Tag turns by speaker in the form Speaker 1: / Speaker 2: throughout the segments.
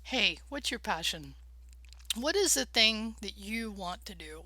Speaker 1: Hey, what's your passion? What is the thing that you want to do?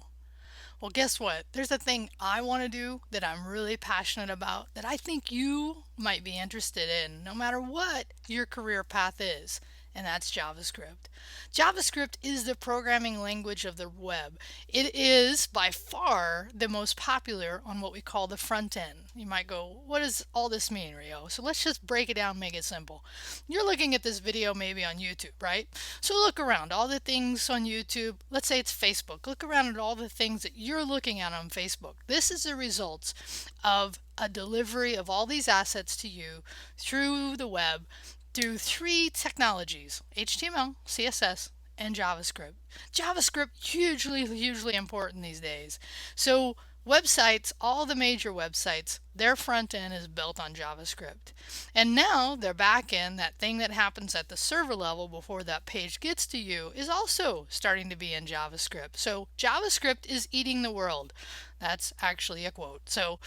Speaker 1: Well, guess what? There's a thing I want to do that I'm really passionate about that I think you might be interested in, no matter what your career path is, and that's JavaScript. JavaScript is the programming language of the web. It is by far the most popular on what we call the front end. You might go, what does all this mean, Rio? So let's just break it down, make it simple. You're looking at this video maybe on YouTube, right? So look around, all the things on YouTube. Let's say it's Facebook. Look around at all the things that you're looking at on Facebook. This is the results of a delivery of all these assets to you through the web through three technologies: HTML, CSS, and JavaScript. JavaScript hugely important these days. So websites, all the major websites, their front end is built on JavaScript. And now their back end, that thing that happens at the server level before that page gets to you, is also starting to be in JavaScript. So JavaScript is eating the world. That's actually a quote. So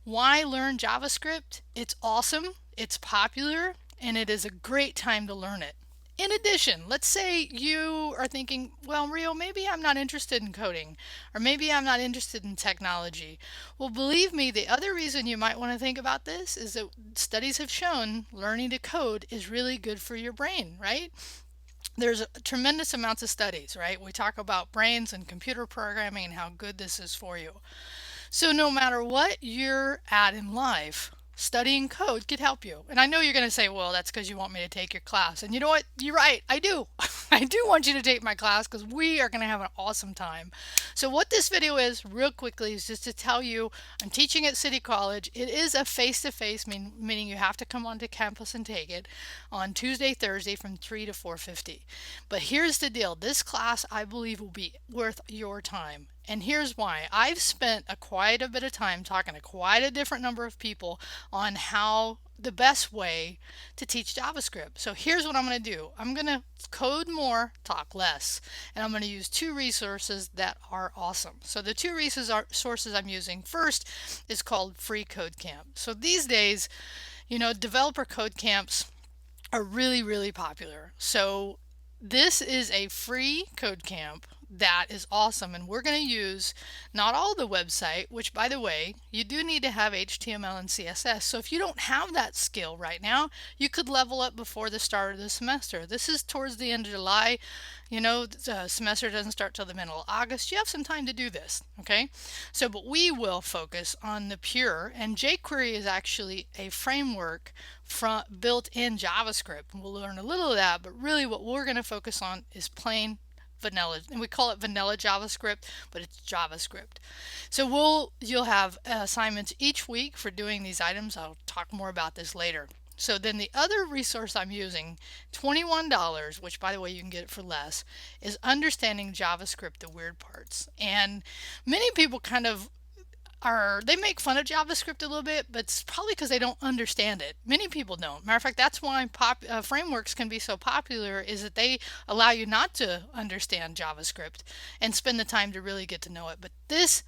Speaker 1: why learn JavaScript? It's awesome, it's popular, and it is a great time to learn it. In addition, let's say you are thinking, well, Rio, maybe I'm not interested in coding, or maybe I'm not interested in technology. Well, believe me, the other reason you might want to think about this is that studies have shown learning to code is really good for your brain, right? There's tremendous amounts of studies, right? We talk about brains and computer programming and how good this is for you. So no matter what you're at in life, studying code could help you. And I know you're going to say, well, that's because you want me to take your class. And you know what? You're right. I do. I do want you to take my class because we are going to have an awesome time. So what this video is, real quickly, is just to tell you I'm teaching at City College. It is a face-to-face, meaning you have to come onto campus and take it on Tuesday, Thursday from 3 to 4:50. But here's the deal. This class, I believe, will be worth your time. And here's why. I've spent quite a bit of time talking to quite a different number of people on how the best way to teach JavaScript. So here's what I'm going to do. I'm going to code more, talk less, and I'm going to use two resources that are awesome. So the two resources I'm using first is called Free Code Camp. So these days, developer code camps are really popular. So this is a free code camp that is awesome, and we're going to use not all the website, which, by the way, you do need to have HTML and CSS. So if you don't have that skill right now, you could level up before the start of the semester. This is towards the end of July. The semester doesn't start till the middle of August. You have some time to do this, okay? So, but we will focus on the pure, and jQuery is actually a framework built in JavaScript. We'll learn a little of that, but really what we're going to focus on is plain vanilla, and we call it vanilla JavaScript, but it's JavaScript. So you'll have assignments each week for doing these items. I'll talk more about this later. So then the other resource I'm using, $21, which by the way you can get it for less, is Understanding JavaScript, the Weird Parts. And many people they make fun of JavaScript a little bit, but it's probably because they don't understand it. Many people don't. Matter of fact, that's why frameworks can be so popular, is that they allow you not to understand JavaScript and spend the time to really get to know it. But this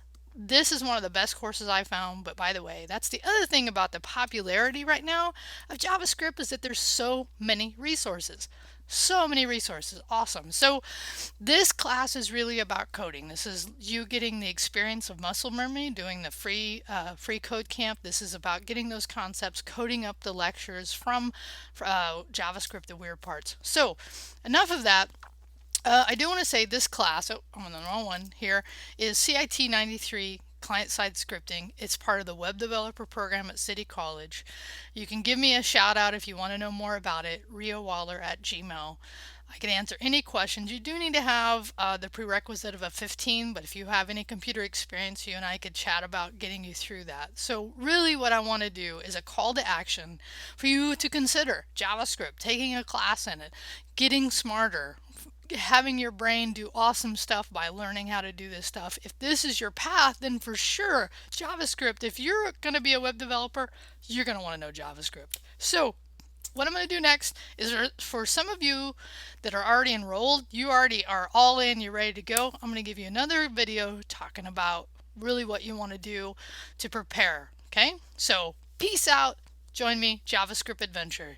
Speaker 1: is one of the best courses I found. But by the way, that's the other thing about the popularity right now of JavaScript, is that there's so many resources. So many resources. Awesome. So this class is really about coding. This is you getting the experience of muscle memory, doing the free code camp. This is about getting those concepts, coding up the lectures from JavaScript, the weird parts. So enough of that. I do want to say this class, I'm on the wrong one here, is CIT 93 client-side scripting. It's part of the web developer program at City College. You can give me a shout out if you want to know more about it, riowaller@gmail. I can answer any questions. You do need to have the prerequisite of a 15, but if you have any computer experience, you and I could chat about getting you through that. So really what I want to do is a call to action for you to consider JavaScript, taking a class in it, getting smarter, having your brain do awesome stuff by learning how to do this stuff. If this is your path, then for sure, JavaScript, if you're going to be a web developer, you're going to want to know JavaScript. So what I'm going to do next is, for some of you that are already enrolled, you already are all in, you're ready to go, I'm going to give you another video talking about really what you want to do to prepare. Okay? So peace out. Join me, JavaScript Adventure.